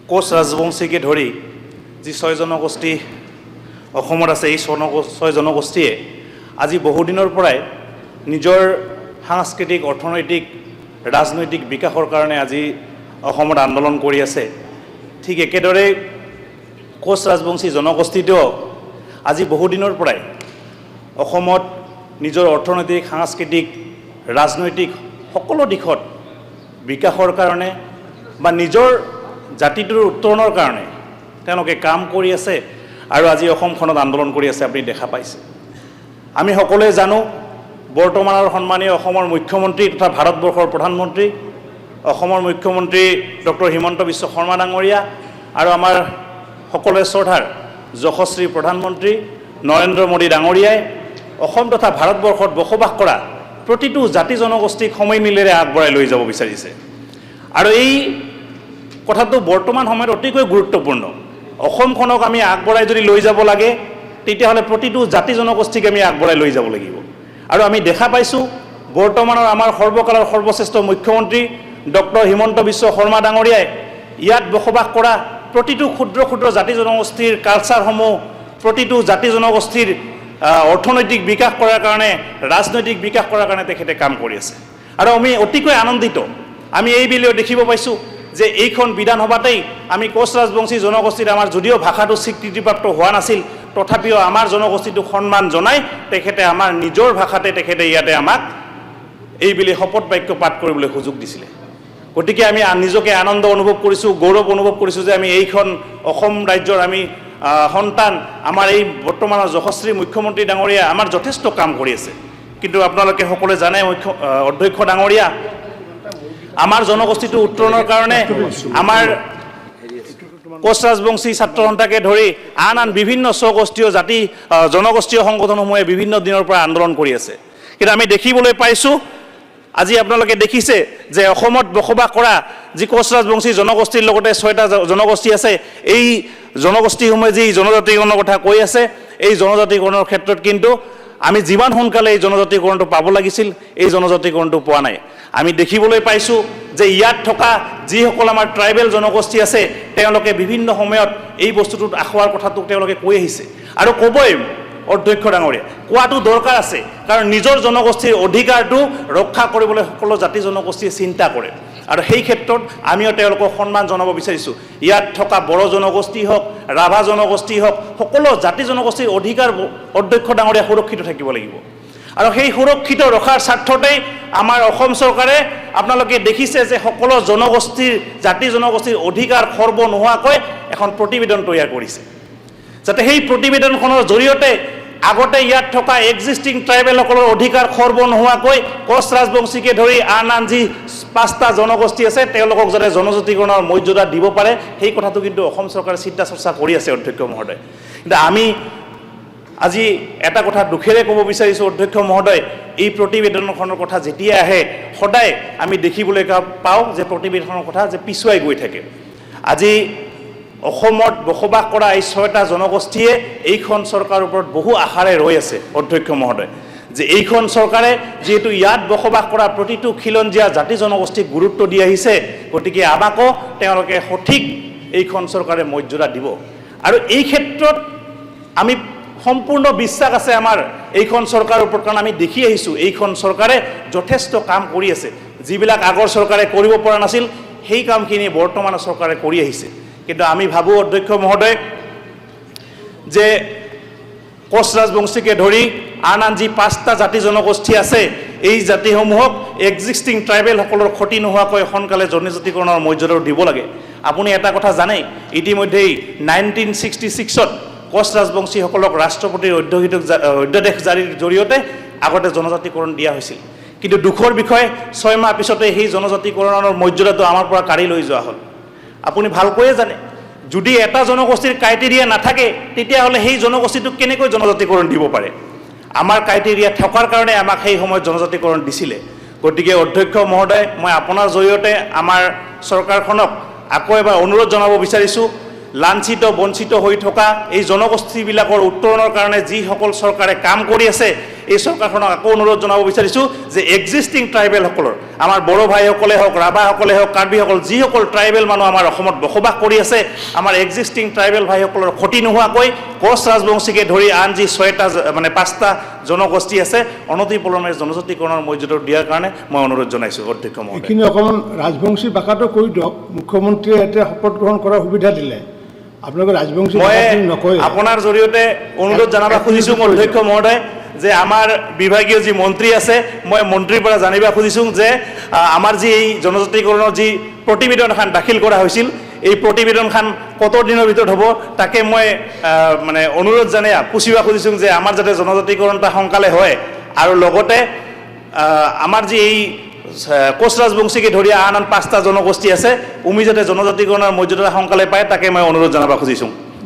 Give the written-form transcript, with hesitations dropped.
কোচ ৰাজবংশীকে ধৰি যি 6 জনগোষ্ঠী অসমত আছে, এই 6 জনগোষ্ঠীয়ে আজি বহুদিনৰ পৰাই নিজৰ সাংস্কৃতিক, অৰ্থনৈতিক, ৰাজনৈতিক বিকাশৰ কাৰণে আজি অসমত আন্দোলন কৰি আছে। ঠিক একেদৰে কোচ ৰাজবংশী জনগোষ্ঠীটোও আজি বহুদিনৰ পৰাই অসমত নিজৰ অৰ্থনৈতিক, সাংস্কৃতিক, ৰাজনৈতিক সকলো দিশত বিকাশৰ কাৰণে বা নিজৰ জাতিটোৰ উত্তৰণৰ কাৰণে তেওঁলোকে কাম কৰি আছে আৰু আজি অসমখনত আন্দোলন কৰি আছে। আপুনি দেখা পাইছে। আমি সকলোৱে জানো বৰ্তমানৰ সন্মানীয় অসমৰ মুখ্যমন্ত্ৰী তথা ভাৰতবৰ্ষৰ প্ৰধানমন্ত্ৰী, অসমৰ মুখ্যমন্ত্ৰী ডক্টৰ হিমন্ত বিশ্ব শৰ্মা ডাঙৰীয়া আৰু আমাৰ সকলোৱে শ্ৰদ্ধাৰ যশস্বী প্ৰধানমন্ত্ৰী নৰেন্দ্ৰ মোদী ডাঙৰীয়াই অসম তথা ভাৰতবৰ্ষত বসবাস কৰা প্ৰতিটো জাতি জনগোষ্ঠীক সময় মিলেৰে আগবঢ়াই লৈ যাব বিচাৰিছে। আৰু এই কথাটো বৰ্তমান সময়ত অতিকৈ গুৰুত্বপূৰ্ণ। অসমখনক আমি আগবঢ়াই যদি লৈ যাব লাগে তেতিয়াহ'লে প্ৰতিটো জাতি জনগোষ্ঠীক আমি আগবঢ়াই লৈ যাব লাগিব। আৰু আমি দেখা পাইছোঁ বৰ্তমানৰ আমাৰ সৰ্বকালৰ সৰ্বশ্ৰেষ্ঠ মুখ্যমন্ত্ৰী ডক্টৰ হিমন্ত বিশ্ব শৰ্মা ডাঙৰীয়াই ইয়াত বসবাস কৰা প্ৰতিটো ক্ষুদ্ৰ ক্ষুদ্ৰ জাতি জনগোষ্ঠীৰ কালচাৰসমূহ, প্ৰতিটো জাতি জনগোষ্ঠীৰ অৰ্থনৈতিক বিকাশ কৰাৰ কাৰণে, ৰাজনৈতিক বিকাশ কৰাৰ কাৰণে তেখেতে কাম কৰি আছে। আৰু আমি অতিকৈ আনন্দিত। আমি এই বুলিও দেখিব পাইছোঁ যে এইখন বিধানসভাতেই আমি কোচ ৰাজবংশী জনগোষ্ঠীত আমাৰ যদিও ভাষাটো স্বীকৃতিপ্ৰাপ্ত হোৱা নাছিল, তথাপিও আমাৰ জনগোষ্ঠীটোক সন্মান জনাই তেখেতে আমাৰ নিজৰ ভাষাতে তেখেতে ইয়াতে আমাক এই বুলি শপত বাক্য পাঠ কৰিবলৈ সুযোগ দিছিলে। গতিকে আমি নিজকে আনন্দ অনুভৱ কৰিছোঁ, গৌৰৱ অনুভৱ কৰিছোঁ যে আমি এইখন অসম ৰাজ্যৰ আমি সন্তান, আমাৰ এই বৰ্তমানৰ যশস্বী মুখ্যমন্ত্ৰী ডাঙৰীয়া আমাৰ যথেষ্ট কাম কৰি আছে। কিন্তু আপোনালোকে সকলোৱে জানে অধ্যক্ষ ডাঙৰীয়া, আমাৰ জনগোষ্ঠীটো উত্তৰণৰ কাৰণে আমাৰ কোচ ৰাজবংশী ছাত্ৰ সন্থাকে ধৰি আন বিভিন্ন স্বগোষ্ঠীয় জাতি জনগোষ্ঠীয় সংগঠনসমূহে বিভিন্ন দিনৰ পৰা আন্দোলন কৰি আছে। কিন্তু আমি দেখিবলৈ পাইছোঁ আজি আপোনালোকে দেখিছে যে অসমত বসবাস কৰা যি কোচ ৰাজবংশী জনগোষ্ঠীৰ লগতে 6টা জনগোষ্ঠী আছে, এই জনগোষ্ঠীসমূহে যি জনজাতিকৰণৰ কথা কৈ আছে, এই জনজাতিকৰণৰ ক্ষেত্ৰত কিন্তু আমি যিমান সোনকালে এই জনজাতিকৰণটো পাব লাগিছিল, এই জনজাতিকৰণটো পোৱা নাই। আমি দেখিবলৈ পাইছোঁ যে ইয়াত থকা যিসকল আমাৰ ট্ৰাইবেল জনগোষ্ঠী আছে তেওঁলোকে বিভিন্ন সময়ত এই বস্তুটোত আখোৱাৰ কথাটো তেওঁলোকে কৈ আহিছে আৰু ক'বই অধ্যক্ষ ডাঙৰীয়া, কোৱাটো দৰকাৰ আছে। কাৰণ নিজৰ জনগোষ্ঠীৰ অধিকাৰটো ৰক্ষা কৰিবলৈ সকলো জাতি জনগোষ্ঠীয়ে চিন্তা কৰে আৰু সেই ক্ষেত্ৰত আমিও তেওঁলোকক সন্মান জনাব বিচাৰিছোঁ। ইয়াত থকা বড়ো জনগোষ্ঠী হওক, ৰাভা জনগোষ্ঠী হওক, সকলো জাতি জনগোষ্ঠীৰ অধিকাৰ অধ্যক্ষ ডাঙৰীয়া সুৰক্ষিত থাকিব লাগিব। আৰু সেই সুৰক্ষিত ৰখাৰ স্বাৰ্থতেই আমাৰ অসম চৰকাৰে আপোনালোকে দেখিছে যে সকলো জনগোষ্ঠীৰ, জাতি জনগোষ্ঠীৰ অধিকাৰ খৰ্ব নোহোৱাকৈ এখন প্ৰতিবেদন তৈয়াৰ কৰিছে, যাতে সেই প্ৰতিবেদনখনৰ জৰিয়তে আগতে ইয়াত থকা এক্সিষ্টিং ট্ৰাইবেলসকলৰ অধিকাৰ খৰ্ব নোহোৱাকৈ কোচ ৰাজবংশীকে ধৰি আন আন যি 5টা জনগোষ্ঠী আছে তেওঁলোকক যাতে জনজাতিকৰণৰ মৰ্যাদা দিব পাৰে, সেই কথাটো কিন্তু অসম চৰকাৰে চিন্তা চৰ্চা কৰি আছে অধ্যক্ষ মহোদয়। কিন্তু আমি আজি এটা কথা দুখেৰে ক'ব বিচাৰিছোঁ অধ্যক্ষ মহোদয়, এই প্ৰতিবেদনখনৰ কথা যেতিয়া আহে সদায় আমি দেখিবলৈ পাওঁ যে প্ৰতিবেদনখনৰ কথা যে পিছুৱাই গৈ থাকে। আজি অসমত বসবাস কৰা এই 6টা জনগোষ্ঠীয়ে এইখন চৰকাৰৰ ওপৰত বহু আশাৰে ৰৈ আছে অধ্যক্ষ মহোদয়, যে এইখন চৰকাৰে যিহেতু ইয়াত বসবাস কৰা প্ৰতিটো খিলঞ্জীয়া জাতি জনগোষ্ঠীক গুৰুত্ব দি আহিছে, গতিকে আমাকো তেওঁলোকে সঠিক এইখন চৰকাৰে মৰ্যাদা দিব। আৰু এই ক্ষেত্ৰত আমি সম্পূৰ্ণ বিশ্বাস আছে আমাৰ এইখন চৰকাৰৰ ওপৰত, কাৰণ আমি দেখি আহিছোঁ এইখন চৰকাৰে যথেষ্ট কাম কৰি আছে। যিবিলাক আগৰ চৰকাৰে কৰিব পৰা নাছিল সেই কামখিনি বৰ্তমানৰ চৰকাৰে কৰি আহিছে। কিন্তু আমি ভাবোঁ অধ্যক্ষ মহোদয় যে কোচ ৰাজবংশীকে ধৰি আন আন যি 5টা জাতি জনগোষ্ঠী আছে, এই জাতিসমূহক এক্সিষ্টিং ট্ৰাইবেলসকলৰ ক্ষতি নোহোৱাকৈ সোনকালে জনজাতিকৰণৰ মৰ্যাদাও দিব লাগে। আপুনি এটা কথা জানে, ইতিমধ্যেই 1966ত কোচ ৰাজবংশীসকলক ৰাষ্ট্ৰপতিৰ অধ্যাদেশ জাৰিৰ জৰিয়তে আগতে জনজাতিকৰণ দিয়া হৈছিল। কিন্তু দুখৰ বিষয়ে 6 মাহ পিছতে সেই জনজাতিকৰণৰ মৰ্যাদাটো আমাৰ পৰা কাঢ়ি লৈ যোৱা হ'ল। আপুনি ভালকৈয়ে জানে, যদি এটা জনগোষ্ঠীৰ ক্ৰাইটেৰিয়া নাথাকে তেতিয়াহ'লে সেই জনগোষ্ঠীটোক কেনেকৈ জনজাতিকৰণ দিব পাৰে? আমাৰ ক্ৰাইটেৰিয়া থকাৰ কাৰণে আমাক সেই সময়ত জনজাতিকৰণ দিছিলে। গতিকে অধ্যক্ষ মহোদয়, মই আপোনাৰ জৰিয়তে আমাৰ চৰকাৰখনক আকৌ এবাৰ অনুৰোধ জনাব বিচাৰিছোঁ, লাঞ্ছিত বঞ্চিত হৈ থকা এই জনগোষ্ঠীবিলাকৰ উত্তৰণৰ কাৰণে যিসকল চৰকাৰে কাম কৰি আছে এই চৰকাৰখনক আকৌ অনুৰোধ জনাব বিচাৰিছোঁ যে এক্সিষ্টিং ট্ৰাইবেলসকলৰ আমাৰ বড়ো ভাইসকলে হওক ৰাভাসকলে হওক কাৰ্বিসকল যিসকল ট্ৰাইবেল মানুহ আমাৰ অসমত বসবাস কৰি আছে আমাৰ এক্সিষ্টিং ট্ৰাইবেল ভাইসকলৰ ক্ষতি নোহোৱাকৈ কোচ ৰাজবংশীকে ধৰি আন যি 6টা মানে 5টা জনগোষ্ঠী আছে অনতিপলমে জনজাতিকৰণৰ মৰ্যাদা দিয়াৰ কাৰণে মই অনুৰোধ জনাইছোঁ অধ্যক্ষ মহোদয়। এইখিনি অকণমান ৰাজবংশী ভাষাটো কৈ দিয়ক মুখ্যমন্ত্ৰীয়ে এতিয়া শপত গ্ৰহণ কৰাৰ সুবিধা দিলে আপোনালোকে ৰাজবংশী নকয় আপোনাৰ জৰিয়তে অনুৰোধ জনাব খুজিছোঁ অধ্যক্ষ মহোদয় যে আমাৰ বিভাগীয় যি মন্ত্ৰী আছে মই মন্ত্ৰীৰ পৰা জানিব খুজিছোঁ যে আমাৰ যি এই জনজাতিকৰণৰ যি প্ৰতিবেদনখন দাখিল কৰা হৈছিল এই প্ৰতিবেদনখন কত দিনৰ ভিতৰত হ'ব তাকে মই মানে অনুৰোধ জানাই পুছিব খুজিছোঁ যে আমাৰ যাতে জনজাতিকৰণটা সোনকালে হয় আৰু লগতে আমাৰ যি এই কোচ ৰাজবংশীকে ধৰি আন 5টা জনগোষ্ঠী আছে যাতে জনজাতিকৰণৰ মৰ্যাদা সোনকালে পায় তাকে মই অনুৰোধ জনাব খুজিছোঁ।